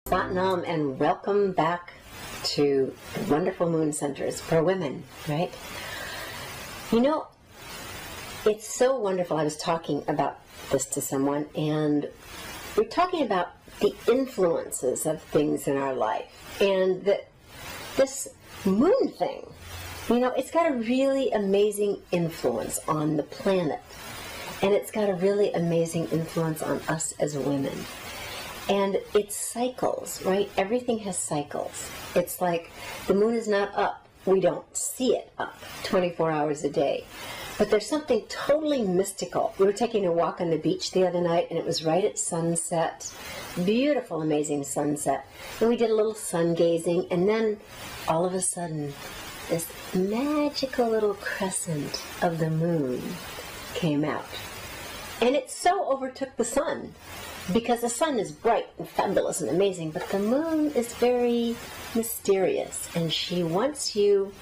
Satnam, and welcome back to Wonderful Moon Centers for Women, right? You know, it's so wonderful. I was talking about this to someone, and we're talking about the influences of things in our life, and that this moon thing, you know, it's got a really amazing influence on the planet, and it's got a really amazing influence on us as women. And it cycles, right? Everything has cycles. It's like the moon is not up. We don't see it up 24 hours a day. But there's something totally mystical. We were taking a walk on the beach the other night, and it was right at sunset. Beautiful, amazing sunset. And we did a little sun gazing, and then all of a sudden, this magical little crescent of the moon came out. And it so overtook the sun, because the sun is bright and fabulous and amazing, but the moon is very mysterious, and she wants you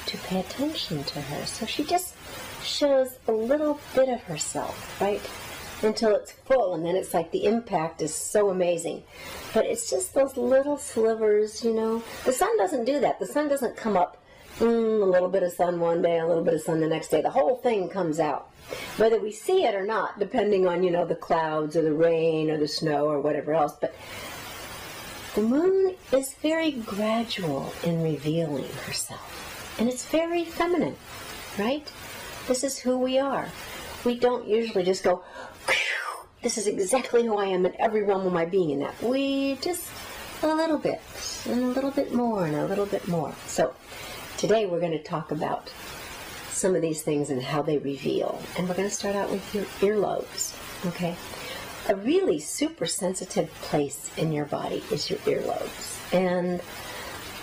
to pay attention to her. So she just shows a little bit of herself, right, until it's full, and then it's like the impact is so amazing. But it's just those little slivers, you know. The sun doesn't do that. The sun doesn't come up, a little bit of sun one day, a little bit of sun the next day. The whole thing comes out, whether we see it or not, depending on, you know, the clouds or the rain or the snow or whatever else. But the moon is very gradual in revealing herself, and it's very feminine, right? This is who we are. We don't usually just go, this is exactly who I am in every realm of my being in that. We just a little bit, and a little bit more, and a little bit more. So today we're going to talk about some of these things and how they reveal. And we're going to start out with your earlobes, okay? A really super sensitive place in your body is your earlobes. And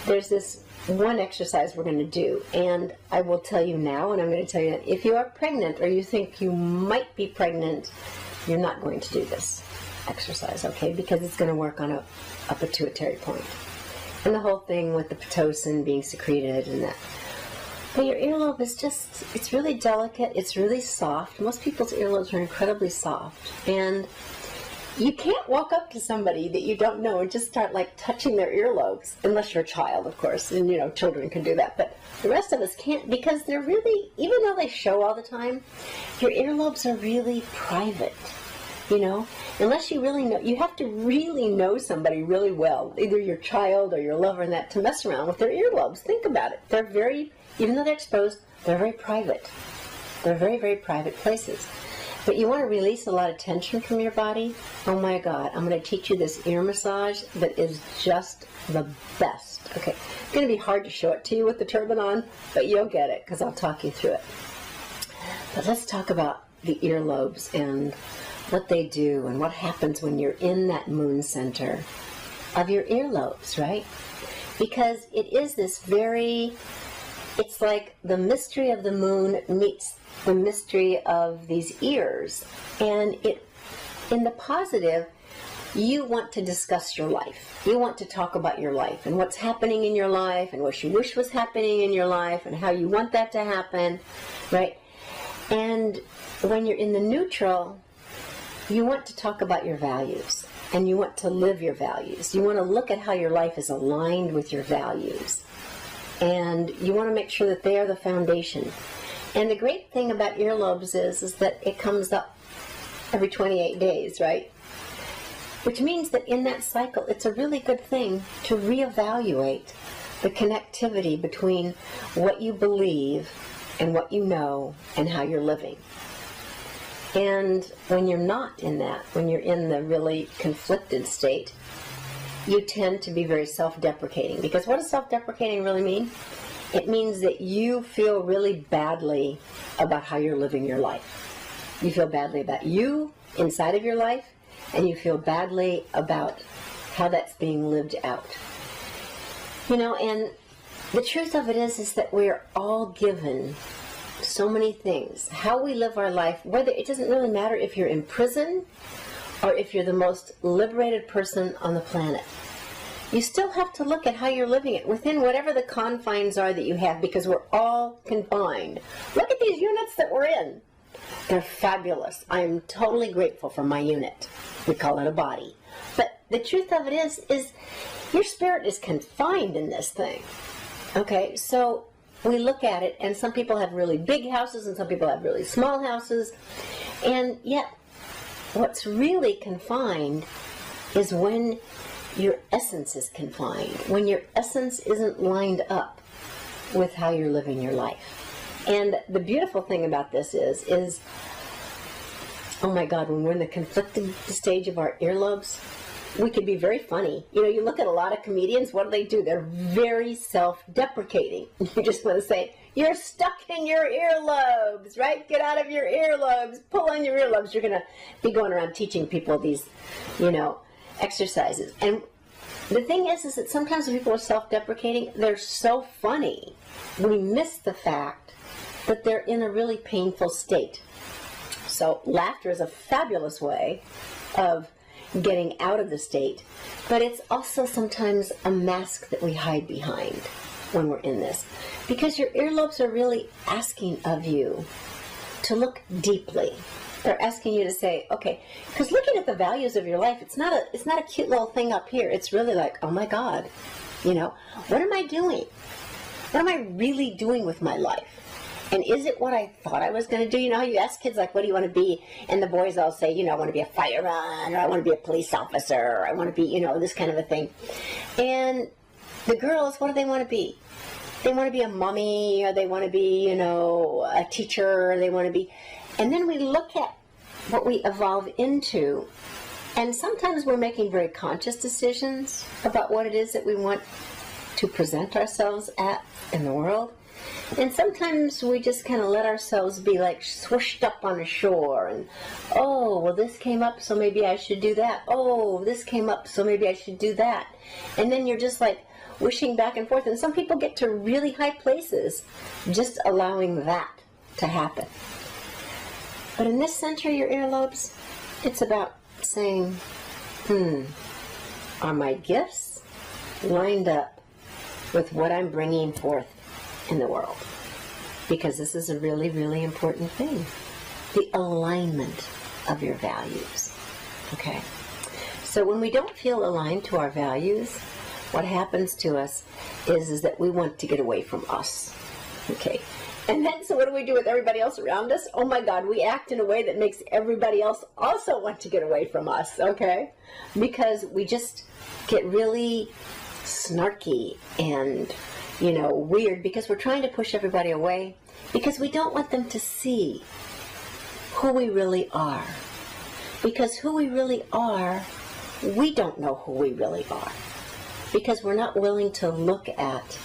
there's this one exercise we're going to do, and I will tell you now, and I'm going to tell you that if you are pregnant or you think you might be pregnant, you're not going to do this exercise, okay? Because it's going to work on a pituitary point. And the whole thing with the Pitocin being secreted and that. But your earlobe is just, it's really delicate, it's really soft. Most people's earlobes are incredibly soft. And you can't walk up to somebody that you don't know and just start like touching their earlobes, unless you're a child, of course, and you know, children can do that. But the rest of us can't, because they're really, even though they show all the time, your earlobes are really private. You know, unless you really know, you have to really know somebody really well, either your child or your lover and that, to mess around with their earlobes. Think about it. They're very, even though they're exposed, they're very private. They're very, very private places. But you want to release a lot of tension from your body. Oh my God, I'm going to teach you this ear massage that is just the best. Okay, it's going to be hard to show it to you with the turban on, but you'll get it because I'll talk you through it. But let's talk about the earlobes and what they do and what happens when you're in that moon center of your earlobes, right? Because it is this very, it's like the mystery of the moon meets the mystery of these ears. And it, in the positive, you want to discuss your life. You want to talk about your life and what's happening in your life and what you wish was happening in your life and how you want that to happen, right? And when you're in the neutral, you want to talk about your values, and you want to live your values. You want to look at how your life is aligned with your values, and you want to make sure that they are the foundation. And the great thing about earlobes is that it comes up every 28 days, right? Which means that in that cycle, it's a really good thing to reevaluate the connectivity between what you believe and what you know and how you're living. And when you're not in that, when you're in the really conflicted state, you tend to be very self-deprecating. Because what does self-deprecating really mean? It means that you feel really badly about how you're living your life. You feel badly about you inside of your life, and you feel badly about how that's being lived out. You know, and the truth of it is that we're all given so many things. How we live our life, whether it doesn't really matter if you're in prison or if you're the most liberated person on the planet. You still have to look at how you're living it within whatever the confines are that you have, because we're all confined. Look at these units that we're in. They're fabulous. I am totally grateful for my unit. We call it a body. But the truth of it is your spirit is confined in this thing. Okay, so we look at it, and some people have really big houses, and some people have really small houses, and yet what's really confined is when your essence is confined, when your essence isn't lined up with how you're living your life. And the beautiful thing about this is, oh my God, when we're in the conflicted stage of our earlobes, we can be very funny. You know, you look at a lot of comedians, what do? They're very self-deprecating. You just want to say, you're stuck in your earlobes, right? Get out of your earlobes, pull on your earlobes. You're going to be going around teaching people these, you know, exercises. And the thing is that sometimes when people are self-deprecating, they're so funny. We miss the fact that they're in a really painful state. So laughter is a fabulous way of getting out of the state, but it's also sometimes a mask that we hide behind when we're in this, because your earlobes are really asking of you to look deeply. They're asking you to say, okay, because looking at the values of your life, it's not a cute little thing up here. It's really like, oh my God, you know, what am I doing? What am I really doing with my life? And is it what I thought I was going to do? You know how you ask kids, like, what do you want to be? And the boys all say, you know, I want to be a fireman, or I want to be a police officer, or I want to be, you know, this kind of a thing. And the girls, what do they want to be? They want to be a mommy, or they want to be, you know, a teacher, or they want to be... And then we look at what we evolve into, and sometimes we're making very conscious decisions about what it is that we want to present ourselves at in the world. And sometimes we just kind of let ourselves be like swooshed up on a shore, and, oh, well, this came up, so maybe I should do that. Oh, this came up, so maybe I should do that. And then you're just like wishing back and forth. And some people get to really high places just allowing that to happen. But in this center of your earlobes, it's about saying, are my gifts lined up with what I'm bringing forth in the world? Because this is a really, really important thing. The alignment of your values. Okay? So when we don't feel aligned to our values, what happens to us is that we want to get away from us. Okay? And then, so what do we do with everybody else around us? Oh my God, we act in a way that makes everybody else also want to get away from us, okay? Because we just get really snarky and, you know, weird, because we're trying to push everybody away, because we don't want them to see who we really are. Because who we really are, we don't know who we really are. Because we're not willing to look at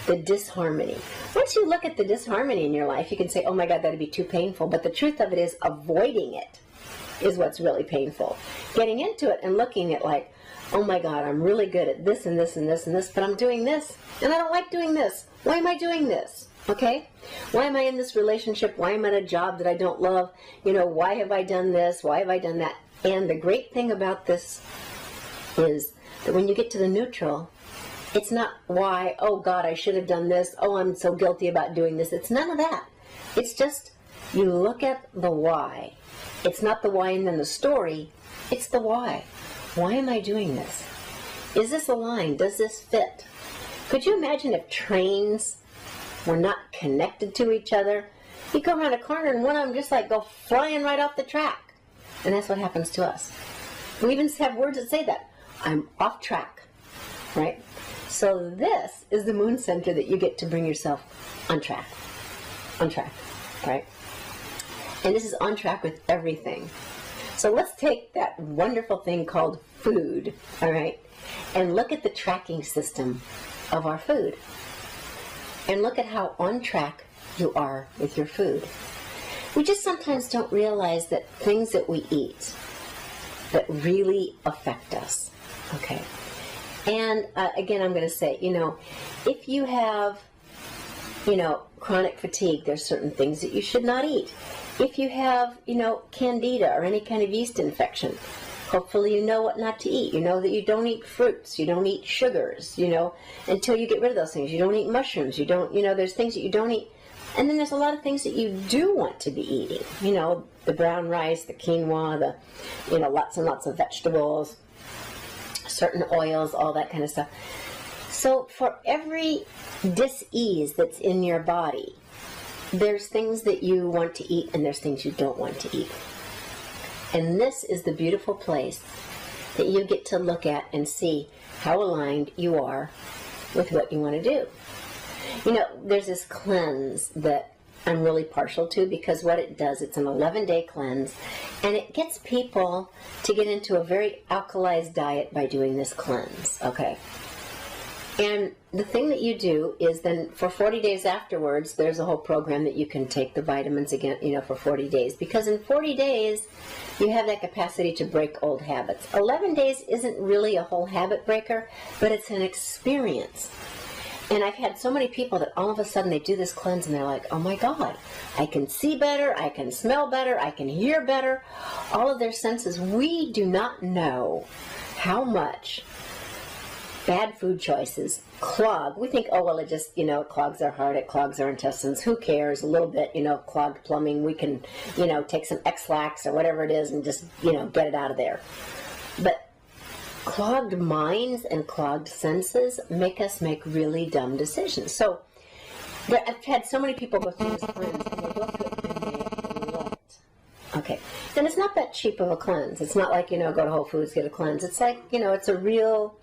the disharmony. Once you look at the disharmony in your life, you can say, oh my God, that'd be too painful. But the truth of it is, avoiding it is what's really painful. Getting into it and looking at like, oh my God, I'm really good at this and this and this and this, but I'm doing this, and I don't like doing this. Why am I doing this? Okay? Why am I in this relationship? Why am I in a job that I don't love? You know, why have I done this? Why have I done that? And the great thing about this is that when you get to the neutral, it's not why, oh God, I should have done this. Oh, I'm so guilty about doing this. It's none of that. It's just you look at the why. It's not the why and then the story. It's the why. Why am I doing this? Is this aligned? Does this fit? Could you imagine if trains were not connected to each other? You go around a corner and one of them just like go flying right off the track. And that's what happens to us. We even have words that say that. I'm off track. Right? So this is the moon center that you get to bring yourself on track. On track. Right? And this is on track with everything. So let's take that wonderful thing called food, all right, and look at the tracking system of our food. And look at how on track you are with your food. We just sometimes don't realize that things that we eat that really affect us, okay? And again, I'm going to say, you know, if you have, you know, chronic fatigue, there's certain things that you should not eat. If you have, you know, candida or any kind of yeast infection, hopefully you know what not to eat. You know that you don't eat fruits, you don't eat sugars, you know, until you get rid of those things. You don't eat mushrooms, you don't, you know, there's things that you don't eat. And then there's a lot of things that you do want to be eating. You know, the brown rice, the quinoa, the, you know, lots and lots of vegetables. certain oils, all that kind of stuff. So for every dis-ease that's in your body, there's things that you want to eat and there's things you don't want to eat. And this is the beautiful place that you get to look at and see how aligned you are with what you want to do. You know, there's this cleanse that I'm really partial to, because what it does, it's an 11-day cleanse, and it gets people to get into a very alkalized diet by doing this cleanse, okay? And the thing that you do is then for 40 days afterwards, there's a whole program that you can take the vitamins again, you know, for 40 days. Because in 40 days, you have that capacity to break old habits. 11 days isn't really a whole habit breaker, but it's an experience. And I've had so many people that all of a sudden they do this cleanse and they're like, oh my God, I can see better, I can smell better, I can hear better. All of their senses, we do not know how much bad food choices clog. We think, oh, well, it just, you know, it clogs our heart, it clogs our intestines. Who cares? A little bit, you know, clogged plumbing. We can, you know, take some X-Lax or whatever it is and just, you know, get it out of there. But clogged minds and clogged senses make us make really dumb decisions. So I've had so many people go through this cleanse and they go through it and they love it. Okay. And it's not that cheap of a cleanse. It's not like, you know, go to Whole Foods, get a cleanse. It's like, you know, it's a real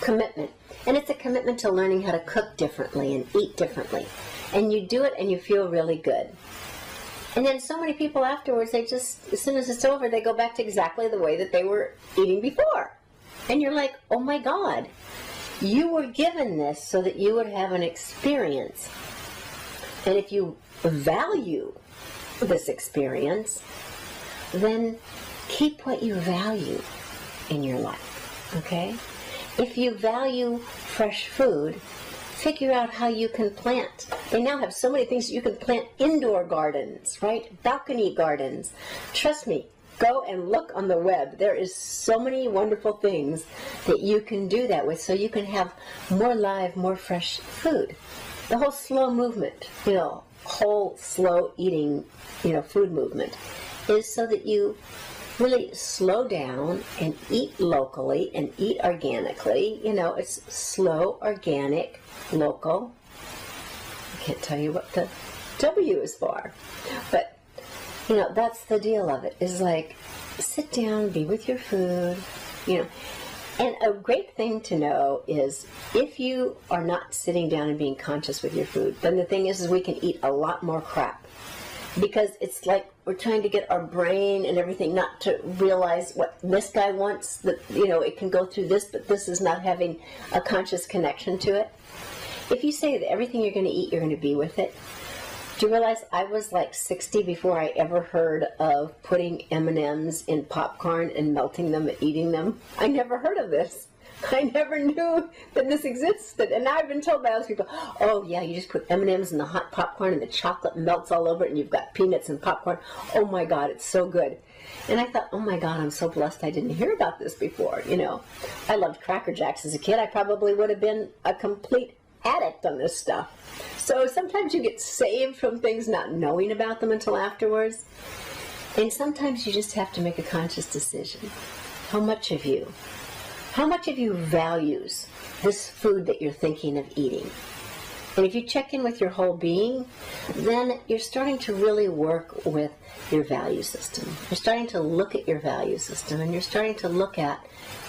commitment. And it's a commitment to learning how to cook differently and eat differently. And you do it and you feel really good. And then so many people afterwards, they just, as soon as it's over, they go back to exactly the way that they were eating before. And you're like, oh my God, you were given this so that you would have an experience. And if you value this experience, then keep what you value in your life, okay? If you value fresh food, figure out how you can plant. They now have so many things. You can plant indoor gardens, right? Balcony gardens. Trust me, go and look on the web. There is so many wonderful things that you can do that with, so you can have more live, more fresh food. The whole slow movement, you know, whole slow eating, you know, food movement is so that you really slow down and eat locally and eat organically. You know, it's slow, organic, local. I can't tell you what the W is for. But, you know, that's the deal of it, is like, sit down, be with your food, you know. And a great thing to know is if you are not sitting down and being conscious with your food, then the thing is we can eat a lot more crap. Because it's like we're trying to get our brain and everything not to realize what this guy wants, that, you know, it can go through this, but this is not having a conscious connection to it. If you say that everything you're going to eat, you're going to be with it, do you realize I was like 60 before I ever heard of putting M&Ms in popcorn and melting them and eating them? I never heard of this. I never knew that this existed. And now I've been told by other people, oh yeah, you just put M&Ms in the hot popcorn and the chocolate melts all over it and you've got peanuts and popcorn. Oh my God, it's so good. And I thought, oh my God, I'm so blessed I didn't hear about this before, you know. I loved Cracker Jacks as a kid. I probably would have been a complete addict on this stuff. So sometimes you get saved from things not knowing about them until afterwards. And sometimes you just have to make a conscious decision. How much of you values this food that you're thinking of eating? And if you check in with your whole being, then you're starting to really work with your value system. You're starting to look at your value system, and you're starting to look at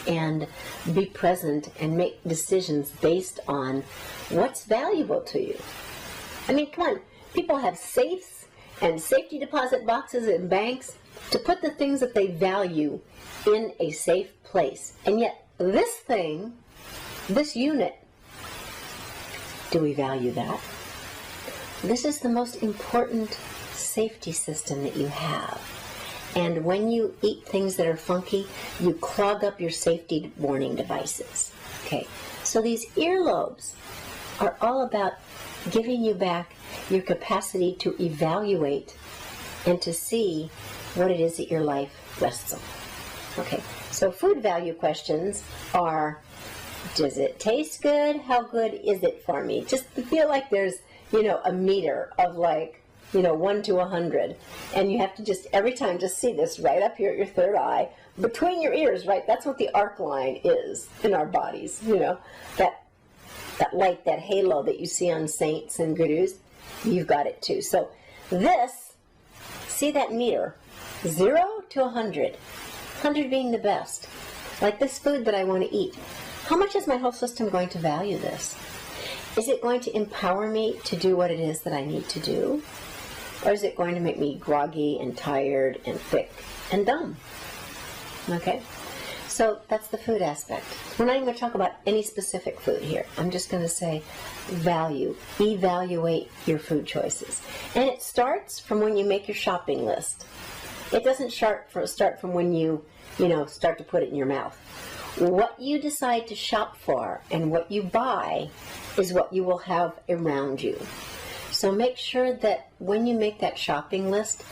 and be present and make decisions based on what's valuable to you. I mean, come on, people have safes and safety deposit boxes in banks to put the things that they value in a safe place. And yet, this thing, this unit, do we value that? This is the most important safety system that you have. And when you eat things that are funky, you clog up your safety warning devices. Okay, so these earlobes are all about giving you back your capacity to evaluate and to see what it is that your life rests on. Okay, so food value questions are, does it taste good? How good is it for me? Just to feel like there's, you know, a meter of like, 1 to 100. And you have to just, every time, just see this right up here at your third eye, between your ears, right? That's what the arc line is in our bodies, that light, that halo that you see on saints and gurus, you've got it too. So this, see that meter, 0 to 100, 100 being the best. Like this food that I want to eat. How much is my whole system going to value this? Is it going to empower me to do what it is that I need to do? Or is it going to make me groggy and tired and thick and dumb? Okay? So that's the food aspect. We're not even going to talk about any specific food here. I'm just going to say value. Evaluate your food choices. And it starts from when you make your shopping list. It doesn't start from when you start to put it in your mouth. What you decide to shop for and what you buy is what you will have around you. So make sure that when you make that shopping list,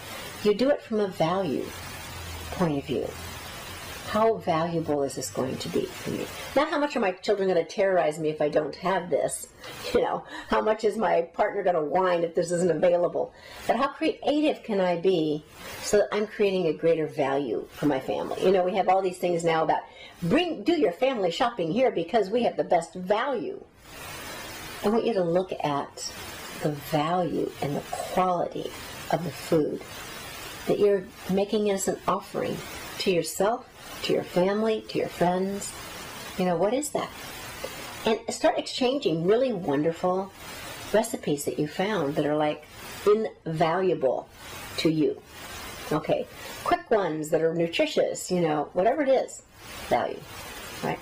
you do it from a value point of view. How valuable is this going to be for me? Not how much are my children going to terrorize me if I don't have this? How much is my partner going to whine if this isn't available? But how creative can I be so that I'm creating a greater value for my family? We have all these things now about do your family shopping here because we have the best value. I want you to look at the value and the quality of the food that you're making as an offering to yourself, to your family, to your friends. What is that? And start exchanging really wonderful recipes that you found that are like invaluable to you. Okay? Quick ones that are nutritious, whatever it is, value, right?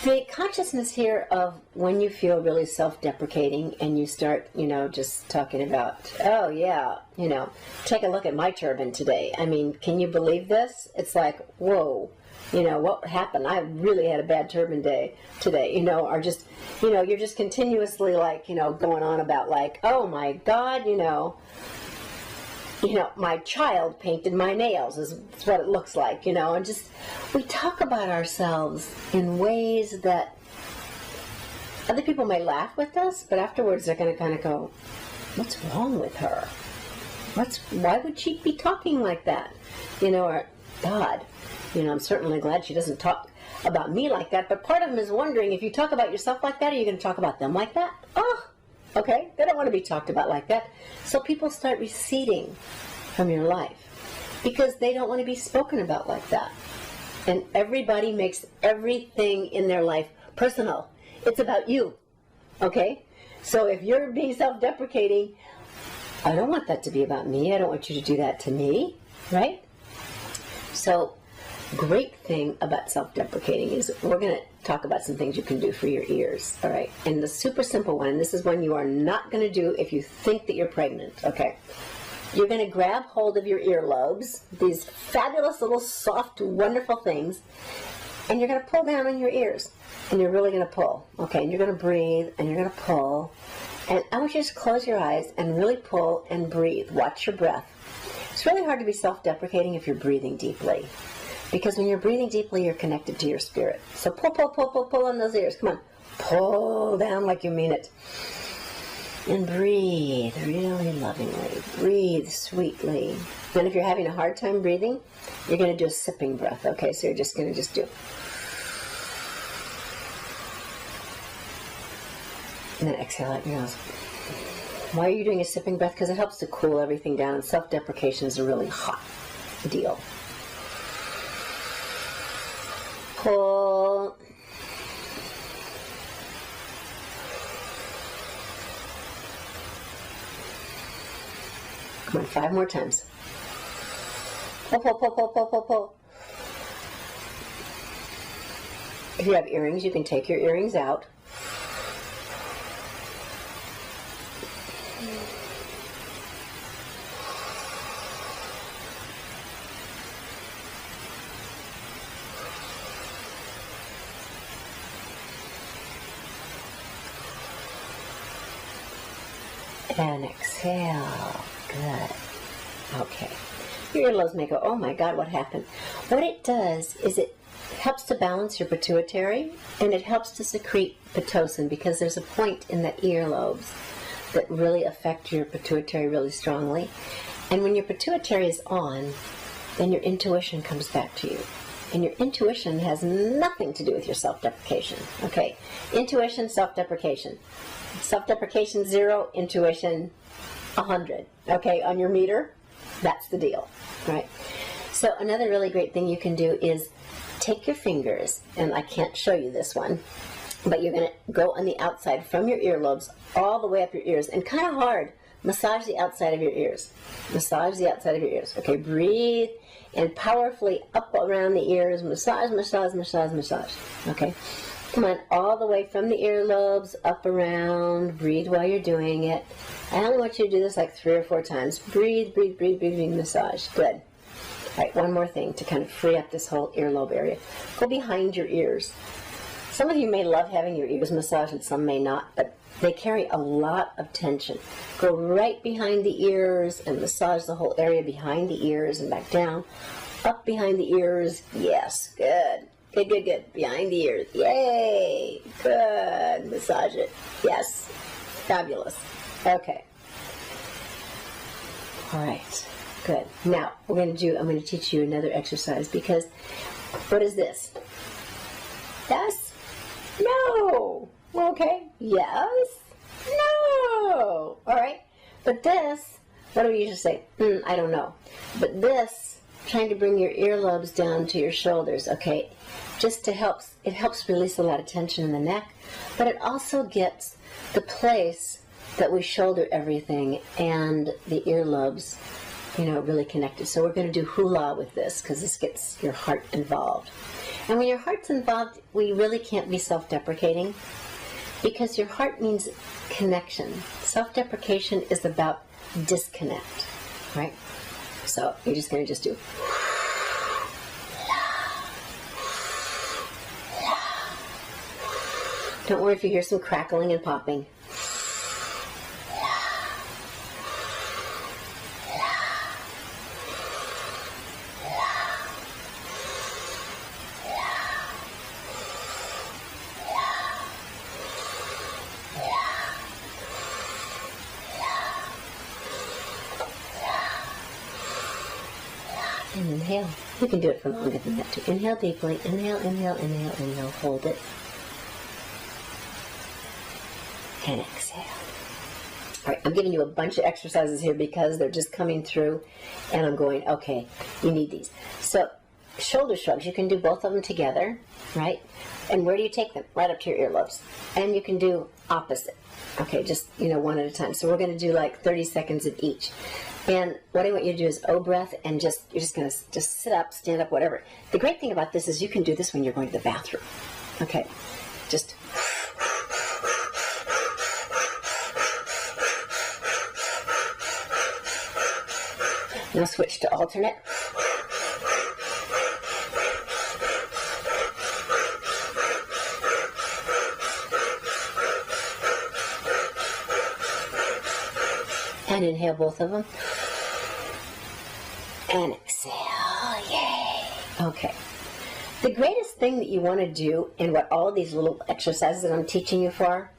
The consciousness here of when you feel really self-deprecating and you start, just talking about, oh yeah, take a look at my turban today. I mean, can you believe this? It's like, whoa, what happened? I really had a bad turban day today, or just, you're just continuously like, going on about like, oh my God, my child painted my nails is what it looks like, and just, we talk about ourselves in ways that other people may laugh with us, but afterwards they're going to kind of go, what's wrong with her? Why would she be talking like that? Or, God, I'm certainly glad she doesn't talk about me like that, but part of them is wondering, if you talk about yourself like that, are you going to talk about them like that? Oh, okay, they don't want to be talked about like that. So people start receding from your life because they don't want to be spoken about like that. And everybody makes everything in their life personal. It's about you, okay? So if you're being self-deprecating, I don't want that to be about me. I don't want you to do that to me, right? So great thing about self-deprecating is we're going to talk about some things you can do for your ears, all right? And the super simple one, and this is one you are not going to do if you think that you're pregnant, okay? You're going to grab hold of your earlobes, these fabulous little soft, wonderful things, and you're going to pull down on your ears. And you're really going to pull, okay? And you're going to breathe, and you're going to pull. And I want you to just close your eyes and really pull and breathe. Watch your breath. It's really hard to be self-deprecating if you're breathing deeply. Because when you're breathing deeply, you're connected to your spirit. So pull, pull, pull, pull, pull on those ears. Come on. Pull down like you mean it. And breathe really lovingly. Breathe sweetly. Then if you're having a hard time breathing, you're going to do a sipping breath. Okay, so you're just going to just do. And then exhale out your nose. Why are you doing a sipping breath? Because it helps to cool everything down. And self-deprecation is a really hot deal. Pull. Come on, 5 more times. Pull, pull, pull, pull, pull, pull, pull. If you have earrings, you can take your earrings out. And exhale. Good. Okay. Your earlobes may go, oh my God, what happened? What it does is it helps to balance your pituitary, and it helps to secrete pitocin, because there's a point in the earlobes that really affect your pituitary really strongly. And when your pituitary is on, then your intuition comes back to you. And your intuition has nothing to do with your self-deprecation. Okay? Intuition, self-deprecation. Self-deprecation 0, intuition 100. Okay? On your meter, that's the deal. Right? So another really great thing you can do is take your fingers, and I can't show you this one, but you're going to go on the outside from your earlobes all the way up your ears, and kind of hard. Massage the outside of your ears. Massage the outside of your ears. Okay, breathe and powerfully up around the ears. Massage, massage, massage, massage. Okay, come on, all the way from the earlobes, up around. Breathe while you're doing it. I only want you to do this like 3 or 4 times. Breathe, breathe, breathe, breathe, breathe, massage. Good. All right, one more thing to kind of free up this whole earlobe area. Go behind your ears. Some of you may love having your ears massaged and some may not, but they carry a lot of tension. Go right behind the ears and massage the whole area behind the ears and back down. Up behind the ears. Yes, good. Good, good, good. Behind the ears. Yay. Good. Massage it. Yes. Fabulous. Okay. All right. Good. Now, I'm going to teach you another exercise because what is this? Yes? No. Okay. Yes? No. All right. But this, what do we usually say? I don't know. But this, trying to bring your earlobes down to your shoulders, okay, just to help, it helps release a lot of tension in the neck, but it also gets the place that we shoulder everything and the earlobes, you know, really connected. So we're going to do hula with this because this gets your heart involved. And when your heart's involved, we really can't be self-deprecating because your heart means connection. Self-deprecation is about disconnect, right? So you're just going to just do Don't worry if you hear some crackling and popping. And inhale. You can do it for longer than that too. Inhale deeply. Inhale, inhale, inhale, inhale. Hold it. And exhale. All right, I'm giving you a bunch of exercises here because they're just coming through and I'm going, okay, you need these. So, shoulder shrugs, you can do both of them together, right? And where do you take them? Right up to your earlobes. And you can do opposite. Okay, just, you know, one at a time. So we're going to do like 30 seconds of each. And what I want you to do is O-breath and you're just going to just sit up, stand up, whatever. The great thing about this is you can do this when you're going to the bathroom. Okay, just... Now switch to alternate. And inhale both of them. And exhale. Yay. Okay. The greatest thing that you want to do, and what all of these little exercises that I'm teaching you for,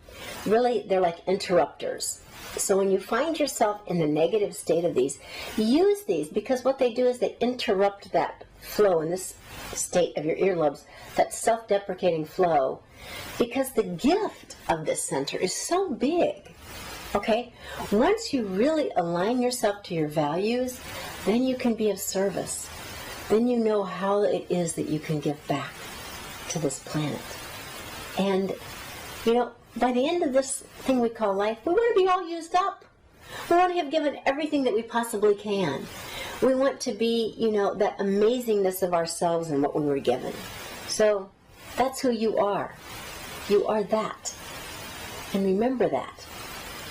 really, they're like interrupters. So when you find yourself in the negative state of these, use these because what they do is they interrupt that flow in this state of your earlobes, that self-deprecating flow, because the gift of this center is so big. Okay? Once you really align yourself to your values, then you can be of service. Then you know how it is that you can give back to this planet. And, you know, by the end of this thing we call life, we want to be all used up. We want to have given everything that we possibly can. We want to be, you know, that amazingness of ourselves and what we were given. So that's who you are. You are that. And remember that.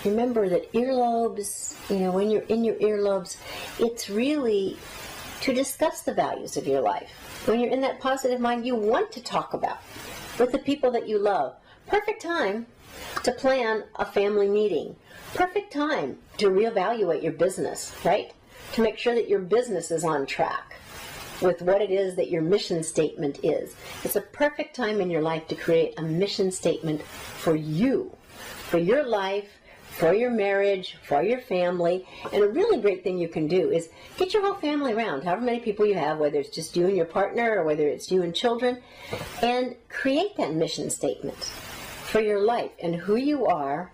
Remember that earlobes, you know, when you're in your earlobes, it's really to discuss the values of your life. When you're in that positive mind, you want to talk about with the people that you love. Perfect time to plan a family meeting. Perfect time to reevaluate your business, right? To make sure that your business is on track with what it is that your mission statement is. It's a perfect time in your life to create a mission statement for you, for your life, for your marriage, for your family. And a really great thing you can do is get your whole family around, however many people you have, whether it's just you and your partner or whether it's you and children, and create that mission statement for your life and who you are,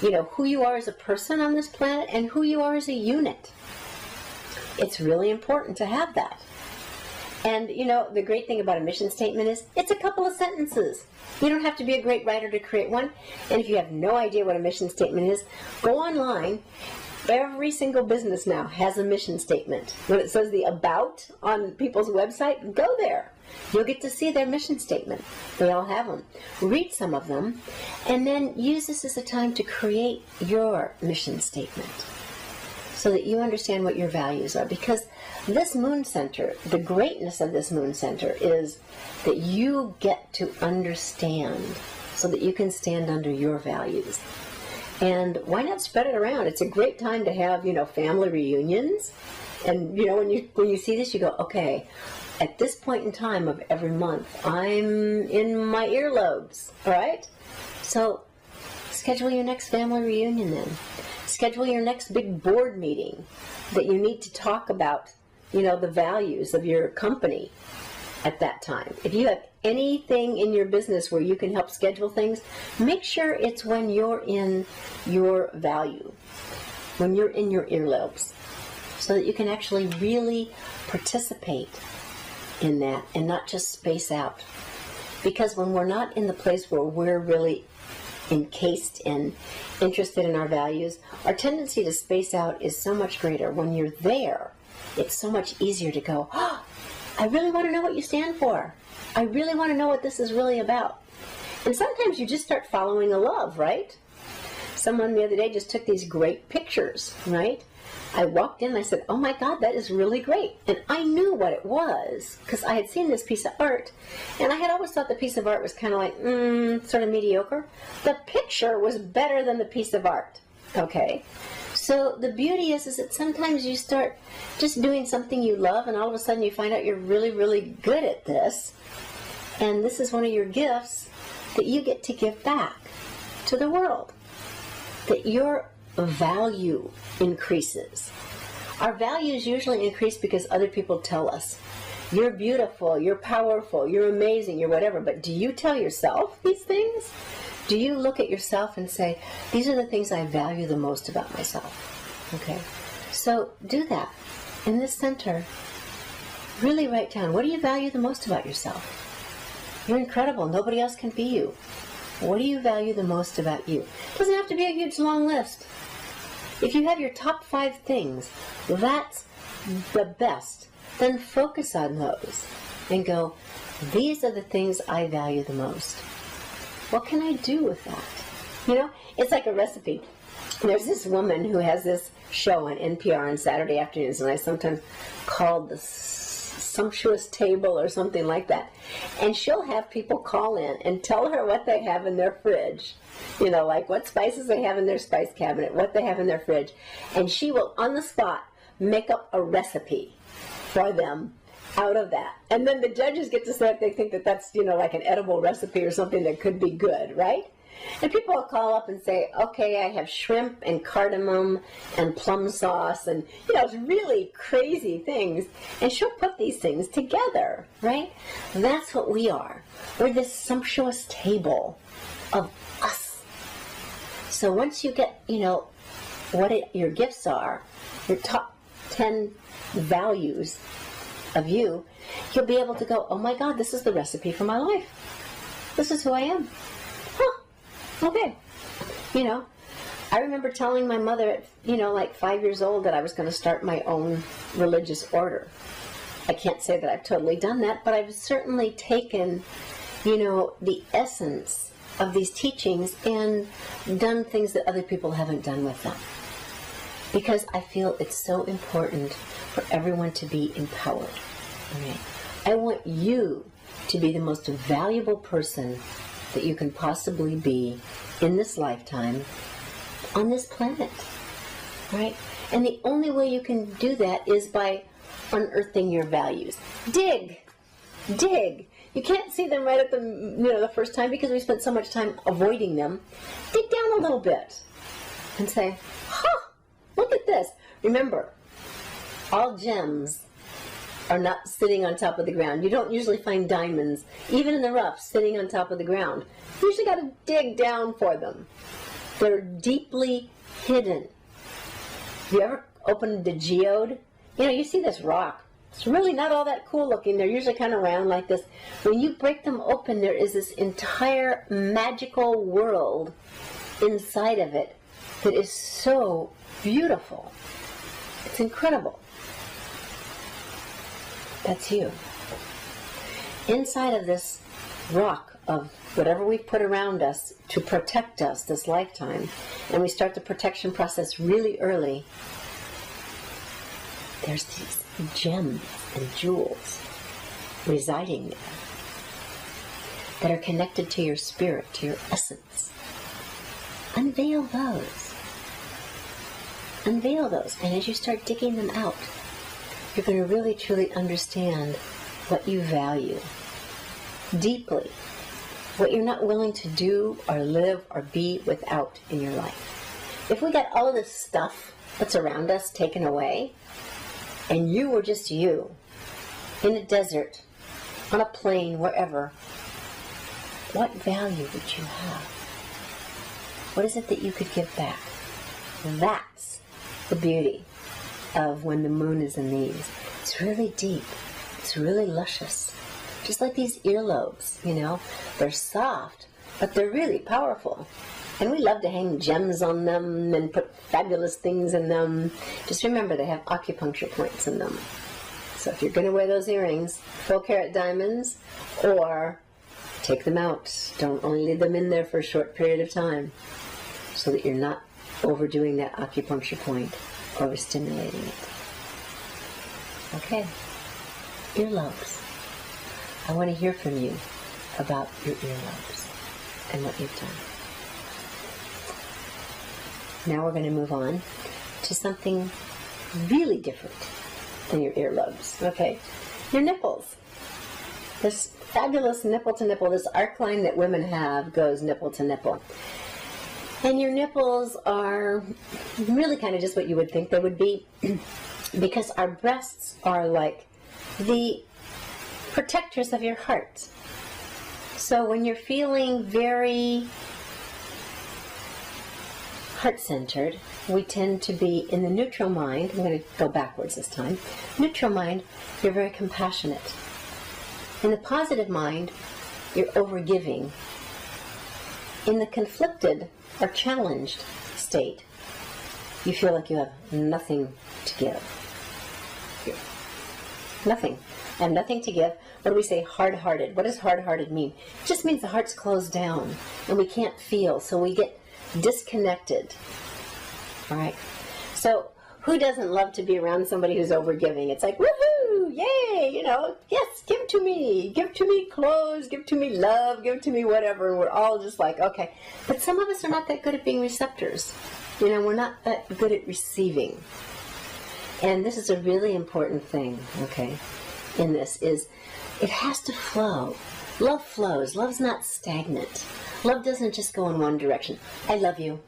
who you are as a person on this planet and who you are as a unit. It's really important to have that. And, the great thing about a mission statement is it's a couple of sentences. You don't have to be a great writer to create one. And if you have no idea what a mission statement is, go online. Every single business now has a mission statement. When it says the about on people's website, go there. You'll get to see their mission statement. They all have them. Read some of them, and then use this as a time to create your mission statement so that you understand what your values are. Because this moon center, the greatness of this moon center is that you get to understand so that you can stand under your values. And why not spread it around? It's a great time to have, family reunions. And, when you see this, you go, okay, at this point in time of every month, I'm in my earlobes, all right? So schedule your next family reunion then. Schedule your next big board meeting that you need to talk about, the values of your company at that time. If you have anything in your business where you can help schedule things, make sure it's when you're in your value, when you're in your earlobes, so that you can actually really participate in that and not just space out. Because when we're not in the place where we're really encased and interested in our values, our tendency to space out is so much greater. When you're there, it's so much easier to go, oh, I really want to know what you stand for. I really want to know what this is really about. And sometimes you just start following a love, right? Someone the other day just took these great pictures, right? I walked in and I said, oh my God, that is really great. And I knew what it was because I had seen this piece of art. And I had always thought the piece of art was kind of like, sort of mediocre. The picture was better than the piece of art, okay? So the beauty is that sometimes you start just doing something you love and all of a sudden you find out you're really, really good at this. And this is one of your gifts that you get to give back to the world. That your value increases. Our values usually increase because other people tell us, you're beautiful, you're powerful, you're amazing, you're whatever. But do you tell yourself these things? Do you look at yourself and say, these are the things I value the most about myself? Okay, so do that. In this center, really write down, what do you value the most about yourself? You're incredible. Nobody else can be you. What do you value the most about you? It doesn't have to be a huge long list. If you have your top 5 things, that's the best. Then focus on those and go, these are the things I value the most. What can I do with that? It's like a recipe. There's this woman who has this show on NPR on Saturday afternoons, and I sometimes call the sumptuous table or something like that. And she'll have people call in and tell her what they have in their fridge. Like what spices they have in their spice cabinet, what they have in their fridge. And she will, on the spot, make up a recipe for them out of that. And then the judges get to say if they think that that's, like an edible recipe or something that could be good, right? And people will call up and say, okay, I have shrimp and cardamom and plum sauce and, it's really crazy things. And she'll put these things together, right? That's what we are. We're this sumptuous table of us. So once you get, what your gifts are, your top 10 values of you, you'll be able to go, oh my God, this is the recipe for my life. This is who I am. Okay. I remember telling my mother at, like 5 years old that I was going to start my own religious order. I can't say that I've totally done that, but I've certainly taken, the essence of these teachings and done things that other people haven't done with them. Because I feel it's so important for everyone to be empowered. Right? I want you to be the most valuable person that you can possibly be in this lifetime on this planet, right? And the only way you can do that is by unearthing your values. Dig. You can't see them right at the the first time because we spent so much time avoiding them. Dig down a little bit. and say, huh, look at this. Remember, all gems are not sitting on top of the ground. You don't usually find diamonds, even in the rough, sitting on top of the ground. You usually got to dig down for them. They're deeply hidden. You ever opened a geode? You know, you see this rock. It's really not all that cool looking. They're usually kind of round like this. When you break them open, there is this entire magical world inside of it that is so beautiful. It's incredible. That's you. Inside of this rock of whatever we've put around us to protect us this lifetime, and we start the protection process really early, there's these gems and jewels residing there that are connected to your spirit, to your essence. Unveil those. Unveil those. And as you start digging them out, you're going to really truly understand what you value deeply, what you're not willing to do or live or be without in your life. If we got all of this stuff that's around us taken away, and you were just you, in a desert, on a plain, wherever, what value would you have? What is it that you could give back? That's the beauty of when the moon is in these. It's really deep. It's really luscious. Just like these earlobes, you know. They're soft, but they're really powerful. And we love to hang gems on them and put fabulous things in them. Just remember, they have acupuncture points in them. So if you're going to wear those earrings, full carat diamonds, or take them out. Don't only leave them in there for a short period of time, so that you're not overdoing that acupuncture point, overstimulating it. Okay, earlobes. I want to hear from you about your earlobes and what you've done. Now we're going to move on to something really different than your earlobes, okay? Your nipples. This fabulous nipple to nipple, this arc line that women have goes nipple to nipple. And your nipples are really kind of just what you would think they would be, because our breasts are like the protectors of your heart. So when you're feeling very heart-centered, we tend to be in the neutral mind. I'm going to go backwards this time. Neutral mind, you're very compassionate. In the positive mind, you're overgiving. In the conflicted or challenged state, you feel like you have nothing to give. Nothing. I have nothing to give. What do we say? Hard-hearted. What does hard-hearted mean? It just means the heart's closed down and we can't feel, so we get disconnected. All right. So who doesn't love to be around somebody who's overgiving? It's like, woohoo, yay, you know, yes, give to me clothes, give to me love, give to me whatever, and we're all just like, okay. But some of us are not that good at being receptors. You know, we're not that good at receiving. And this is a really important thing, okay, in this, is it has to flow. Love flows. Love's not stagnant. Love doesn't just go in one direction. I love you.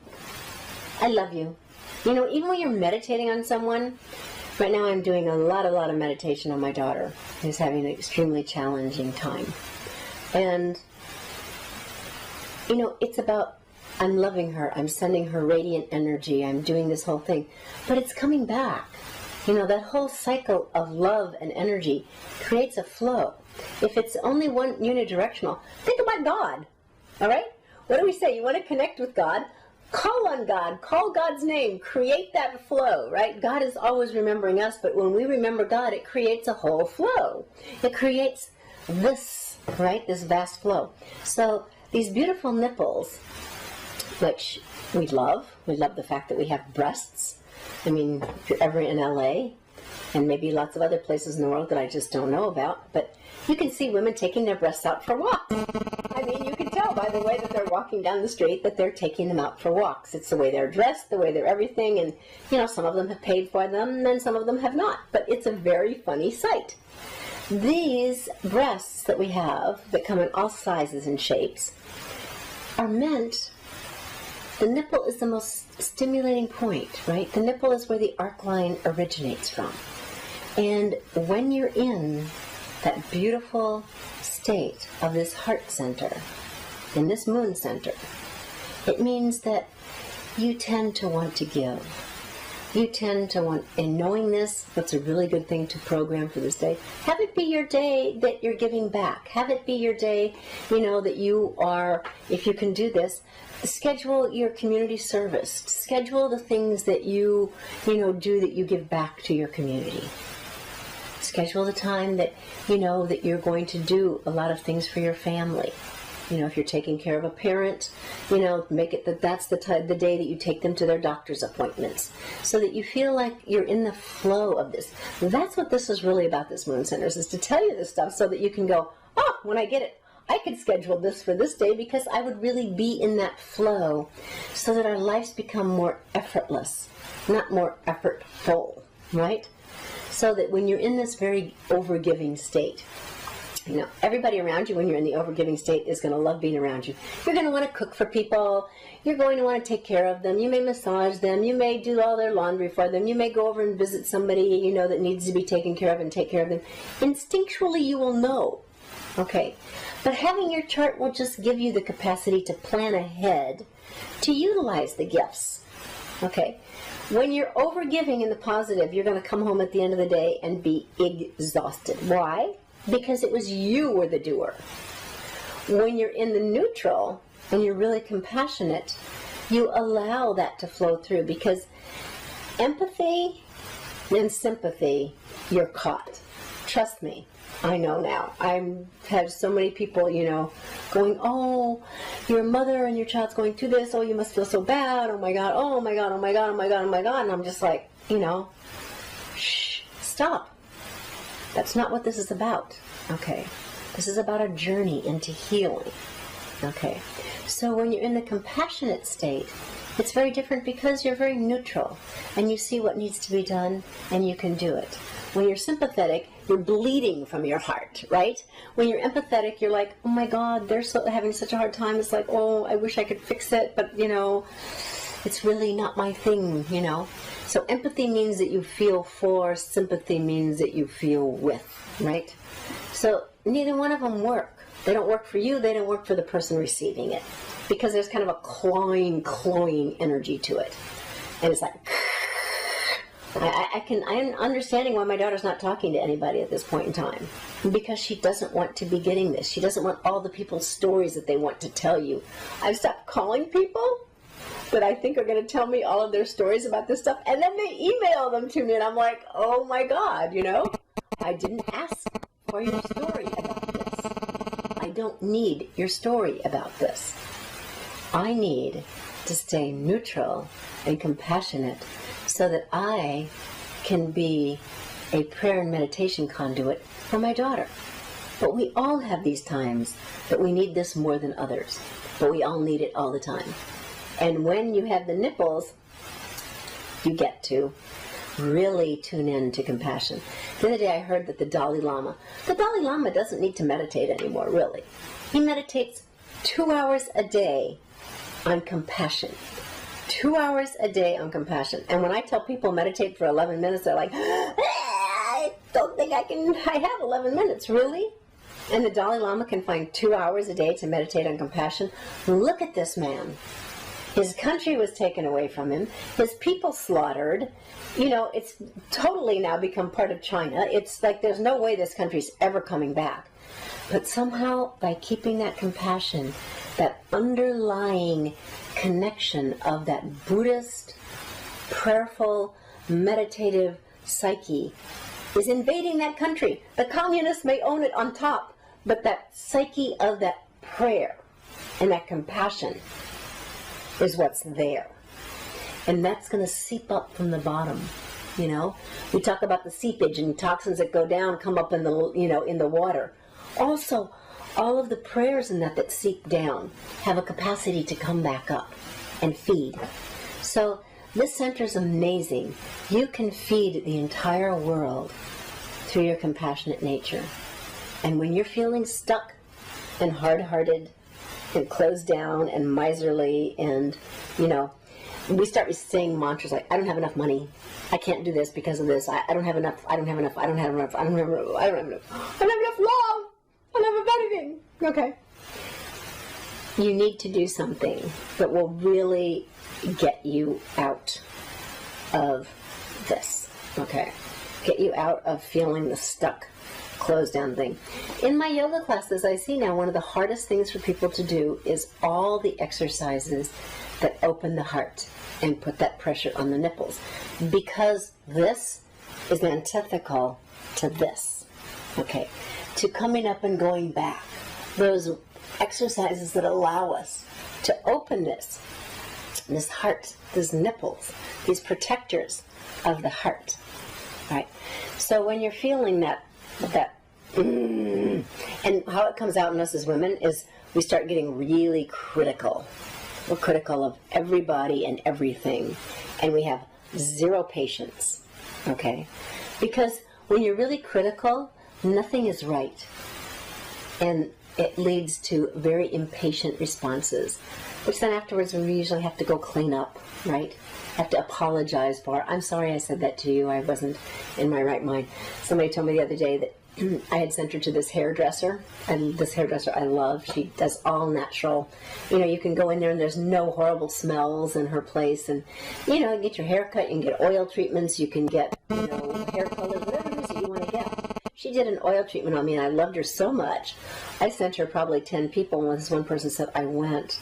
I love you. You know, even when you're meditating on someone, right now I'm doing a lot of meditation on my daughter, who's having an extremely challenging time. And, you know, it's about, I'm loving her, I'm sending her radiant energy, I'm doing this whole thing, but it's coming back. You know, that whole cycle of love and energy creates a flow. If it's only one unidirectional, think about God, all right? What do we say? You want to connect with God? Call on God. Call God's name. Create that flow, right? God is always remembering us, but when we remember God, it creates a whole flow. It creates this, right, this vast flow. So these beautiful nipples, which we love the fact that we have breasts. I mean, if you're ever in LA, and maybe lots of other places in the world that I just don't know about, but you can see women taking their breasts out for walks. I mean, you can tell by the way that they're walking down the street that they're taking them out for walks. It's the way they're dressed, the way they're everything, and, you know, some of them have paid for them, and some of them have not. But it's a very funny sight. These breasts that we have, that come in all sizes and shapes, are meant the nipple is the most stimulating point, right? The nipple is where the arc line originates from. And when you're in that beautiful state of this heart center, in this moon center, it means that you tend to want to give. You tend to want, in knowing this, what's a really good thing to program for this day, have it be your day that you're giving back. Have it be your day, that you are, if you can do this, schedule your community service. Schedule the things that you do that you give back to your community. Schedule the time that, that you're going to do a lot of things for your family. If you're taking care of a parent, make it that's the day that you take them to their doctor's appointments, so that you feel like you're in the flow of this. That's what this is really about, this Moon Centers, is to tell you this stuff so that you can go, oh, when I get it, I could schedule this for this day because I would really be in that flow, so that our lives become more effortless, not more effortful, right? So that when you're in this very overgiving state, everybody around you when you're in the overgiving state is going to love being around you. You're going to want to cook for people. You're going to want to take care of them. You may massage them. You may do all their laundry for them. You may go over and visit somebody, that needs to be taken care of and take care of them. Instinctually, you will know. Okay. But having your chart will just give you the capacity to plan ahead to utilize the gifts. Okay. When you're overgiving in the positive, you're going to come home at the end of the day and be exhausted. Why? Because it was you were the doer. When you're in the neutral and you're really compassionate, you allow that to flow through, because empathy and sympathy, you're caught. Trust me, I know now. I've had so many people, going, oh, your mother and your child's going through this, oh, you must feel so bad, oh my God, oh my God, oh my God, oh my God, oh my God, and I'm just like, shh, stop. That's not what this is about, okay? This is about a journey into healing, okay? So when you're in the compassionate state, it's very different because you're very neutral and you see what needs to be done and you can do it. When you're sympathetic, you're bleeding from your heart, right? When you're empathetic, you're like, oh my God, they're having such a hard time. It's like, oh, I wish I could fix it, but, it's really not my thing, So empathy means that you feel for, sympathy means that you feel with, right? So neither one of them work. They don't work for you, they don't work for the person receiving it, because there's kind of a cloying energy to it. And it's like, I'm understanding why my daughter's not talking to anybody at this point in time, because she doesn't want to be getting this. She doesn't want all the people's stories that they want to tell you. I've stopped calling people that I think are going to tell me all of their stories about this stuff, and then they email them to me, and I'm like, oh my God, I didn't ask for your story about this. I don't need your story about this. I need to stay neutral and compassionate so that I can be a prayer and meditation conduit for my daughter. But we all have these times that we need this more than others, but we all need it all the time. And when you have the nipples, you get to really tune in to compassion. The other day I heard that the Dalai Lama doesn't need to meditate anymore, really. He meditates 2 hours a day on compassion. 2 hours a day on compassion. And when I tell people meditate for 11 minutes, they're like, I don't think I have 11 minutes, really? And the Dalai Lama can find 2 hours a day to meditate on compassion. Look at this man. His country was taken away from him. His people slaughtered. It's totally now become part of China. It's like there's no way this country's ever coming back. But somehow, by keeping that compassion, that underlying connection of that Buddhist, prayerful, meditative psyche is invading that country. The communists may own it on top, but that psyche of that prayer and that compassion is what's there. And that's going to seep up from the bottom, We talk about the seepage and toxins that go down come up in the, in the water. Also, all of the prayers in that seep down have a capacity to come back up and feed. So this center is amazing. You can feed the entire world through your compassionate nature. And when you're feeling stuck and hard-hearted and closed down and miserly, and, you know, we start saying mantras like, I don't have enough money, I can't do this because of this, I don't have enough, I don't have enough, I don't have enough, I don't have enough, I don't have enough, I don't have enough love, I don't have enough anything. Okay. You need to do something that will really get you out of this. Okay. Get you out of feeling the stuck, closed down thing. In my yoga classes, I see now one of the hardest things for people to do is all the exercises that open the heart and put that pressure on the nipples, because this is antithetical to this. Okay, to coming up and going back. Those exercises that allow us to open this heart, these nipples, these protectors of the heart. Right. So when you're feeling that, and how it comes out in us as women is we start getting really critical. We're critical of everybody and everything, and we have zero patience. Okay? Because when you're really critical, nothing is right. And it leads to very impatient responses, which then afterwards we usually have to go clean up, right? Have to apologize for. I'm sorry I said that to you. I wasn't in my right mind. Somebody told me the other day that I had sent her to this hairdresser, and this hairdresser I love. She does all natural. You know, you can go in there and there's no horrible smells in her place, and you know, you get your hair cut, you can get oil treatments, you can get, you know, hair colors, whatever it is that you want to get. She did an oil treatment on me, and I loved her so much. I sent her probably 10 people, and this one person said I went.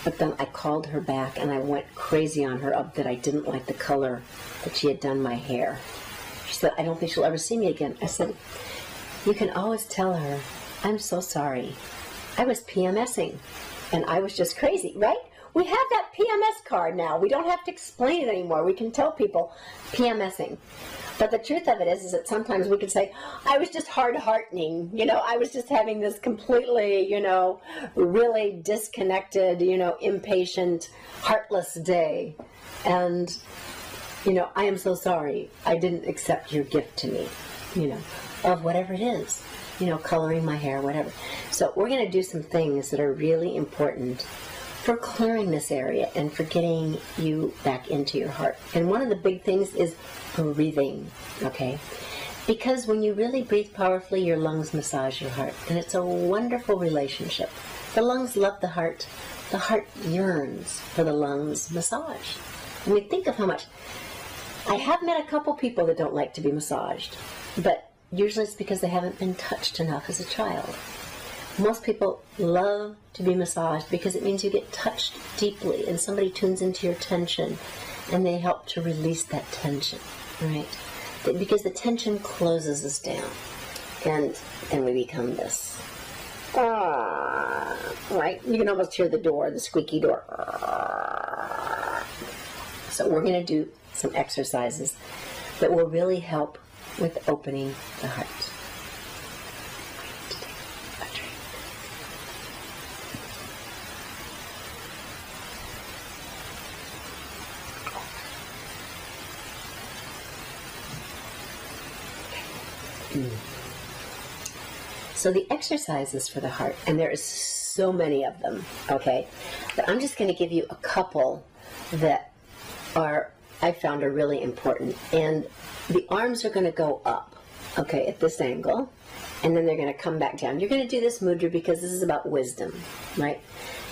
But then I called her back, and I went crazy on her that I didn't like the color that she had done my hair. She said, I don't think she'll ever see me again. I said, you can always tell her, I'm so sorry. I was PMSing, and I was just crazy, right? We have that PMS card now. We don't have to explain it anymore. We can tell people PMSing. But the truth of it is that sometimes we can say, I was just hard-heartening, you know, I was just having this completely, you know, really disconnected, you know, impatient, heartless day. And, you know, I am so sorry I didn't accept your gift to me, you know, of whatever it is, you know, coloring my hair, whatever. So we're going to do some things that are really important for clearing this area and for getting you back into your heart. And one of the big things is breathing, okay? Because when you really breathe powerfully, your lungs massage your heart. And it's a wonderful relationship. The lungs love the heart yearns for the lungs massage. I mean, think of how much. I have met a couple people that don't like to be massaged, but usually it's because they haven't been touched enough as a child. Most people love to be massaged because it means you get touched deeply and somebody tunes into your tension and they help to release that tension, right? Because the tension closes us down and we become this. Right? You can almost hear the door, the squeaky door. So we're going to do some exercises that will really help with opening the heart. So the exercises for the heart, and there is so many of them, okay, but I'm just going to give you a couple that I found are really important. And the arms are going to go up, okay, at this angle, and then they're going to come back down. You're going to do this mudra because this is about wisdom, right?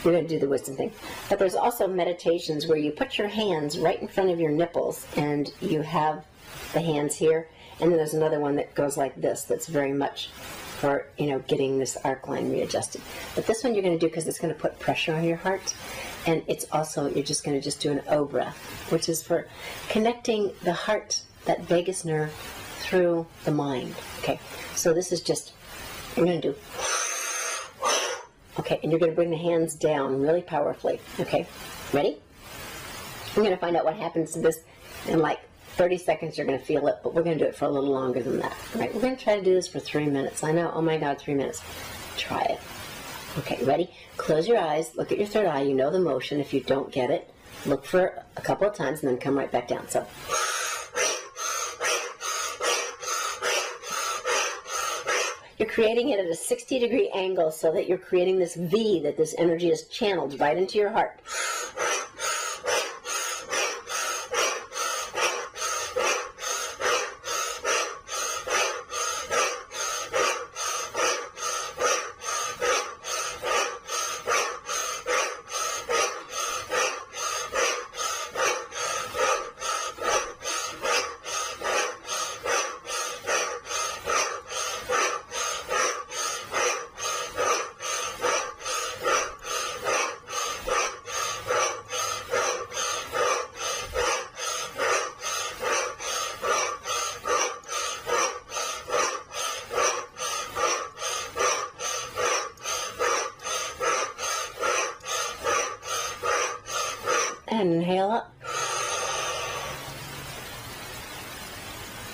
You're going to do the wisdom thing. But there's also meditations where you put your hands right in front of your nipples, and you have the hands here, and then there's another one that goes like this that's very much for, you know, getting this arc line readjusted. But this one you're going to do because it's going to put pressure on your heart. And it's also, you're just going to do an O breath, which is for connecting the heart, that vagus nerve, through the mind. Okay, so this is just, you're going to do, okay, and you're going to bring the hands down really powerfully. Okay, ready? I'm going to find out what happens to this in like 30 seconds. You're going to feel it, but we're going to do it for a little longer than that. Right? We're going to try to do this for 3 minutes. I know, oh my God, 3 minutes. Try it. Okay, ready? Close your eyes, look at your third eye, you know the motion. If you don't get it, look for a couple of times and then come right back down. So, You're creating it at a 60-degree angle so that you're creating this V, that this energy is channeled right into your heart. And inhale up.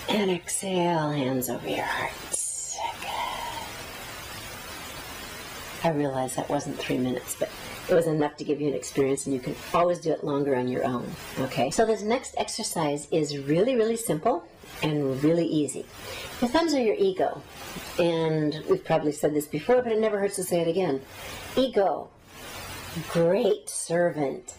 And exhale, hands over your heart. Good. I realize that wasn't 3 minutes, but it was enough to give you an experience, and you can always do it longer on your own. Okay? So this next exercise is really, really simple and really easy. Your thumbs are your ego. And we've probably said this before, but it never hurts to say it again. Ego. Great servant.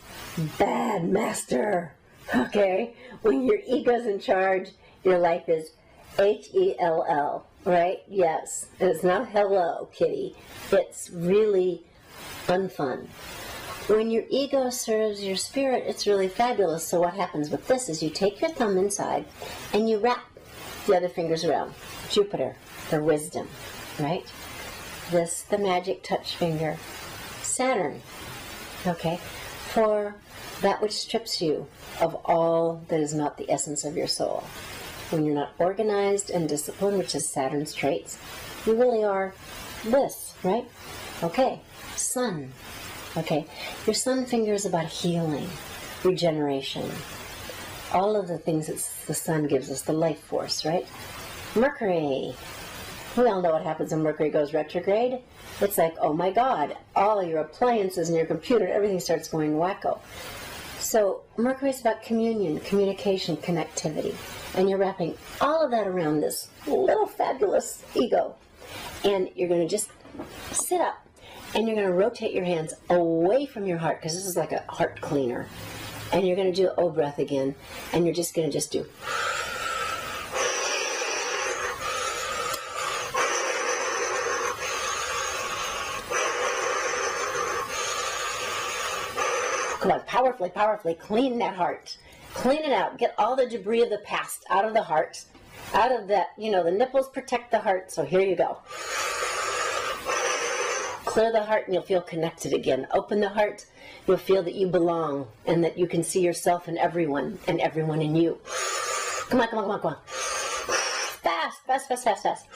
Bad master. Okay? When your ego's in charge, your life is H-E-L-L, right? Yes. And it's not hello, kitty. It's really unfun. When your ego serves your spirit, it's really fabulous. So what happens with this is you take your thumb inside and you wrap the other fingers around. Jupiter, the wisdom, right? This, the magic touch finger. Saturn, okay? For that which strips you of all that is not the essence of your soul. When you're not organized and disciplined, which is Saturn's traits, you really are this, right? Okay, Sun. Okay, your sun finger is about healing, regeneration, all of the things that the sun gives us, the life force, right? Mercury. We all know what happens when Mercury goes retrograde. It's like, oh my God, all your appliances and your computer, everything starts going wacko. So Mercury is about communion, communication, connectivity. And you're wrapping all of that around this little fabulous ego. And you're going to just sit up and you're going to rotate your hands away from your heart, because this is like a heart cleaner. And you're going to do O breath again. And you're just going to just do. Come on, powerfully, powerfully, clean that heart. Clean it out. Get all the debris of the past out of the heart. Out of that, you know, the nipples protect the heart, so here you go. Clear the heart and you'll feel connected again. Open the heart, you'll feel that you belong and that you can see yourself in everyone and everyone in you. Come on, come on, come on, come on. Fast, fast, fast, fast, fast.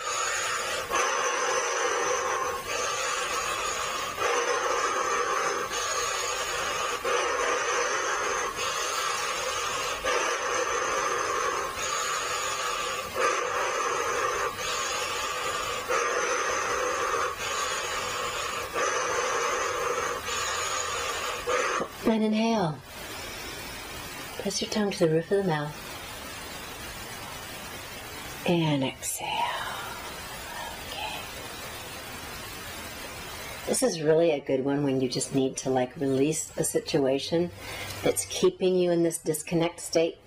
And inhale. Press your tongue to the roof of the mouth. And exhale. Okay. This is really a good one when you just need to like release a situation that's keeping you in this disconnect state.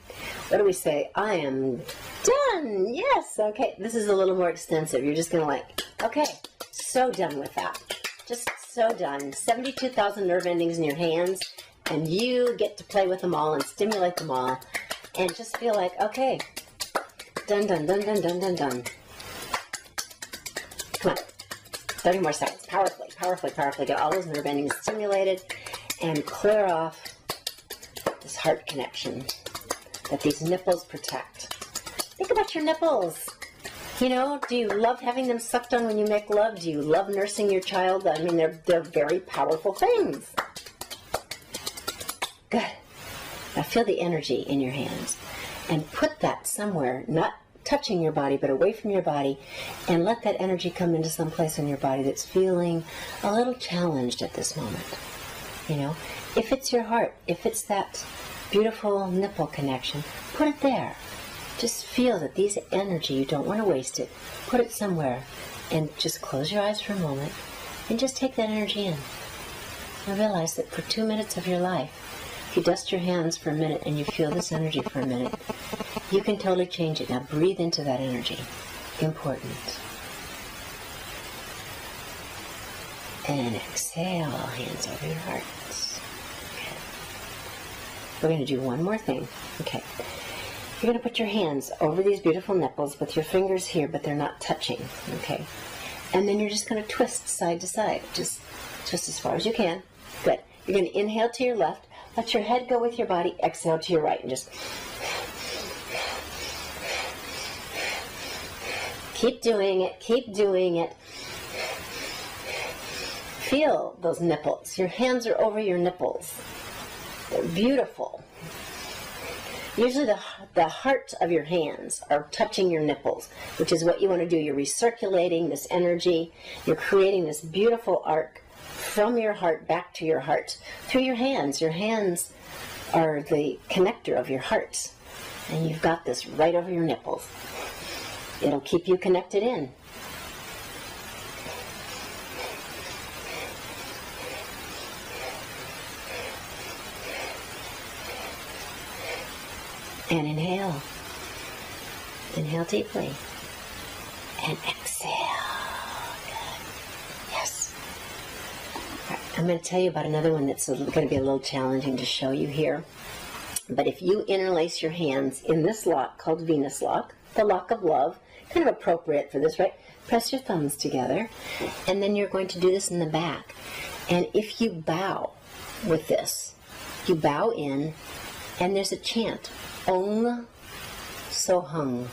What do we say? I am done. Yes. Okay. This is a little more extensive. You're just going to like, okay, so done with that. Just so done. 72,000 nerve endings in your hands. And you get to play with them all and stimulate them all and just feel like, okay, done, done, done, done, done, done, done. Come on, 30 more seconds. Powerfully, powerfully, powerfully. Get all those nerve endings stimulated and clear off this heart connection that these nipples protect. Think about your nipples. You know, do you love having them sucked on when you make love? Do you love nursing your child? I mean, they're very powerful things. Good. Now feel the energy in your hands and put that somewhere, not touching your body, but away from your body, and let that energy come into some place in your body that's feeling a little challenged at this moment. You know, if it's your heart, if it's that beautiful nipple connection, put it there. Just feel that these energy, you don't want to waste it. Put it somewhere And just close your eyes for a moment and just take that energy in. And realize that for 2 minutes of your life, if you dust your hands for a minute and you feel this energy for a minute, you can totally change it. Now breathe into that energy. Important. And exhale, hands over your heart. Okay. We're going to do one more thing. Okay. You're going to put your hands over these beautiful nipples with your fingers here, but they're not touching. Okay. And then you're just going to twist side to side. Just twist as far as you can. Good. You're going to inhale to your left. Let your head go with your body. Exhale to your right. And just keep doing it. Keep doing it. Feel those nipples. Your hands are over your nipples. They're beautiful. Usually the heart of your hands are touching your nipples, which is what you want to do. You're recirculating this energy. You're creating this beautiful arc from your heart back to your heart through your hands. Your hands are the connector of your heart. And you've got this right over your nipples. It'll keep you connected in. And inhale. Inhale deeply. And exhale. Good. Yes. All right. I'm going to tell you about another one that's going to be a little challenging to show you here. But if you interlace your hands in this lock called Venus lock, the lock of love, kind of appropriate for this, right? Press your thumbs together. And then you're going to do this in the back. And if you bow with this, you bow in, and there's a chant. Om Sohung.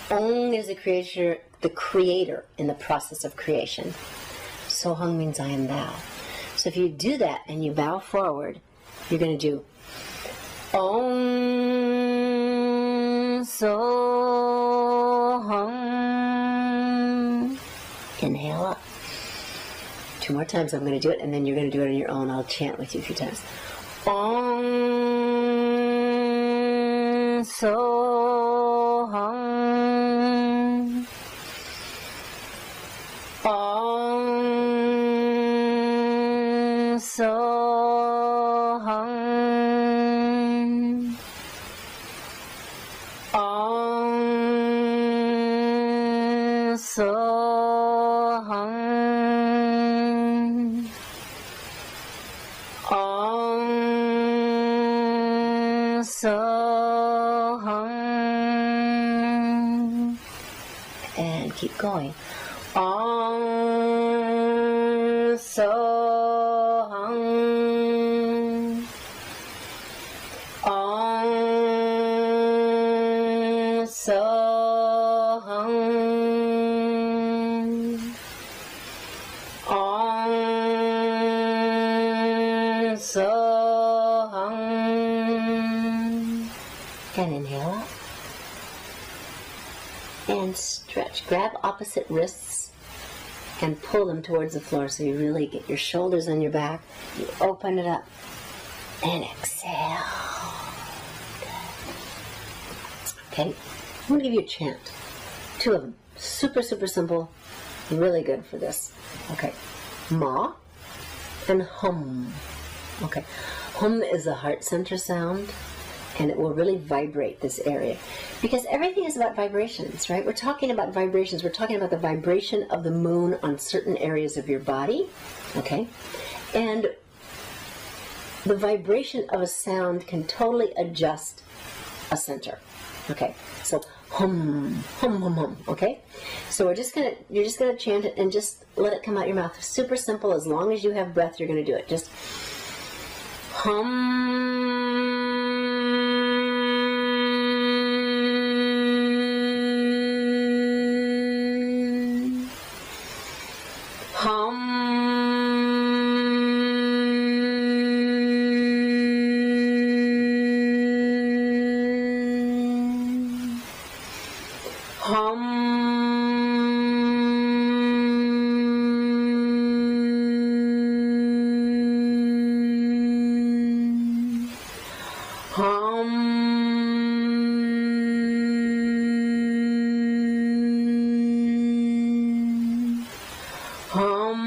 Om is the creator in the process of creation. Sohung means I am thou. So if you do that and you bow forward, you're going to do Om Sohung. Inhale up. 2 more times I'm going to do it, and then you're going to do it on your own. I'll chant with you a few times. Om Sohung. Om Sohung. Om Sohung. Om Sohung. And keep going. Om Sohung. Om Sohung. Om Sohung. And inhale up. And stretch. Grab opposite wrists and pull them towards the floor so you really get your shoulders on your back. You open it up. And exhale. Okay. I'm going to give you a chant. 2 of them. Super, super simple. Really good for this. Okay. Ma and hum. Okay. Hum is the heart center sound, and it will really vibrate this area. Because everything is about vibrations, right? We're talking about vibrations. We're talking about the vibration of the moon on certain areas of your body. Okay. And the vibration of a sound can totally adjust a center. Okay, so hum, hum, hum, hum, okay? So you're just gonna chant it and just let it come out your mouth. Super simple. As long as you have breath, you're gonna do it. Just hum. Hum. Hum.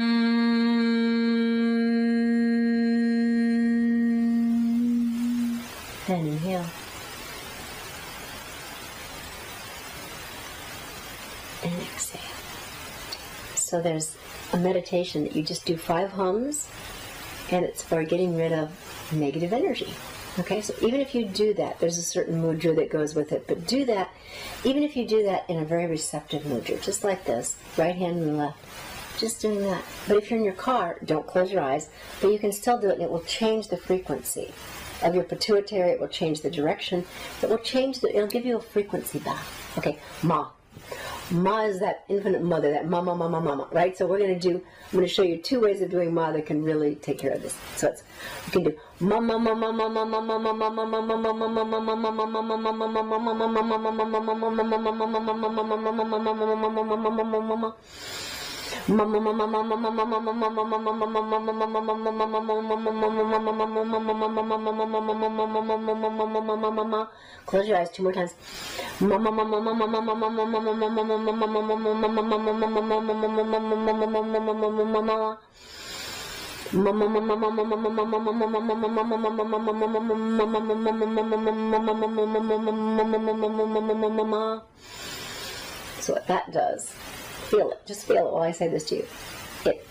And inhale. And exhale. So there's a meditation that you just do 5 hums, and it's for getting rid of negative energy. Okay, so even if you do that, there's a certain mudra that goes with it, but do that, even if you do that in a very receptive mudra, just like this, right hand and left, just doing that. But if you're in your car, don't close your eyes, but you can still do it, and it will change the frequency of your pituitary, it will change the direction, it will change, it'll give you a frequency back. Okay, Ma. Ma is that infinite mother, that mama, mama, mama, right? So I'm going to show you 2 ways of doing Ma that can really take care of this. So you can do mama, mama, mama, mama, mama, mama, mama, mama, mama. Close your eyes 2 more times. So what that does, feel it, just feel it while I say this to you. It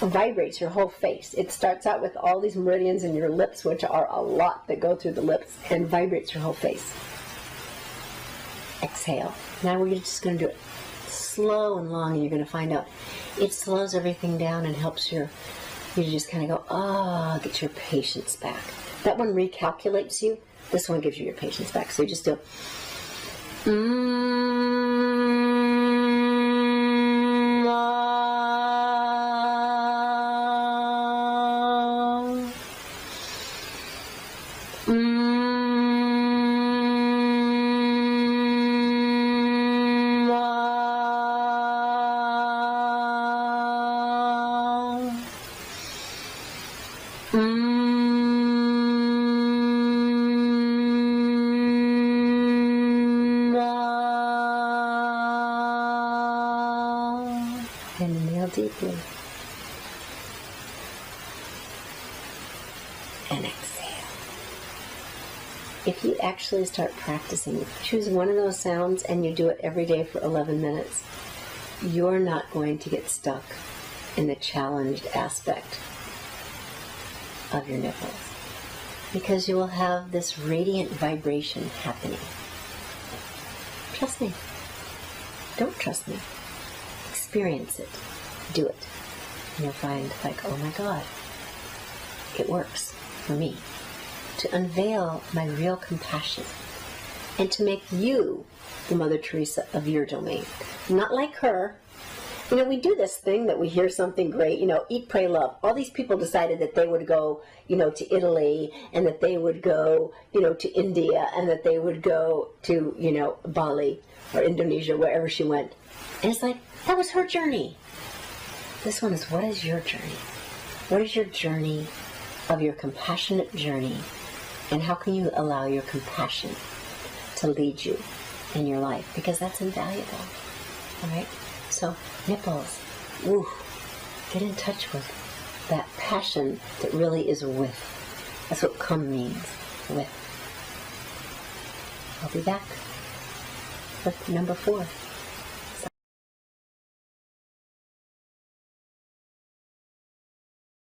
vibrates your whole face. It starts out with all these meridians in your lips, which are a lot that go through the lips, and vibrates your whole face. Exhale. Now we're just going to do it slow and long, and you're going to find out it slows everything down and helps you just kind of go, get your patience back. That one recalculates you. This one gives you your patience back. So you just do and inhale deeply. And exhale. If you actually start practicing, choose one of those sounds and you do it every day for 11 minutes, you're not going to get stuck in the challenged aspect of your nipples, because you will have this radiant vibration happening. Trust me. Don't trust me. Experience it. Do it. And you'll find, like, oh my God, it works for me. To unveil my real compassion and to make you the Mother Teresa of your domain. Not like her. You know, we do this thing that we hear something great, eat, pray, love. All these people decided that they would go, to Italy, and that they would go, to India, and that they would go to, Bali or Indonesia, wherever she went. And it's like, that was her journey. This one is, what is your journey? What is your journey of your compassionate journey? And how can you allow your compassion to lead you in your life? Because that's invaluable. All right? So, nipples, woo, get in touch with that passion that really is with. That's what come means, with. I'll be back with number 4.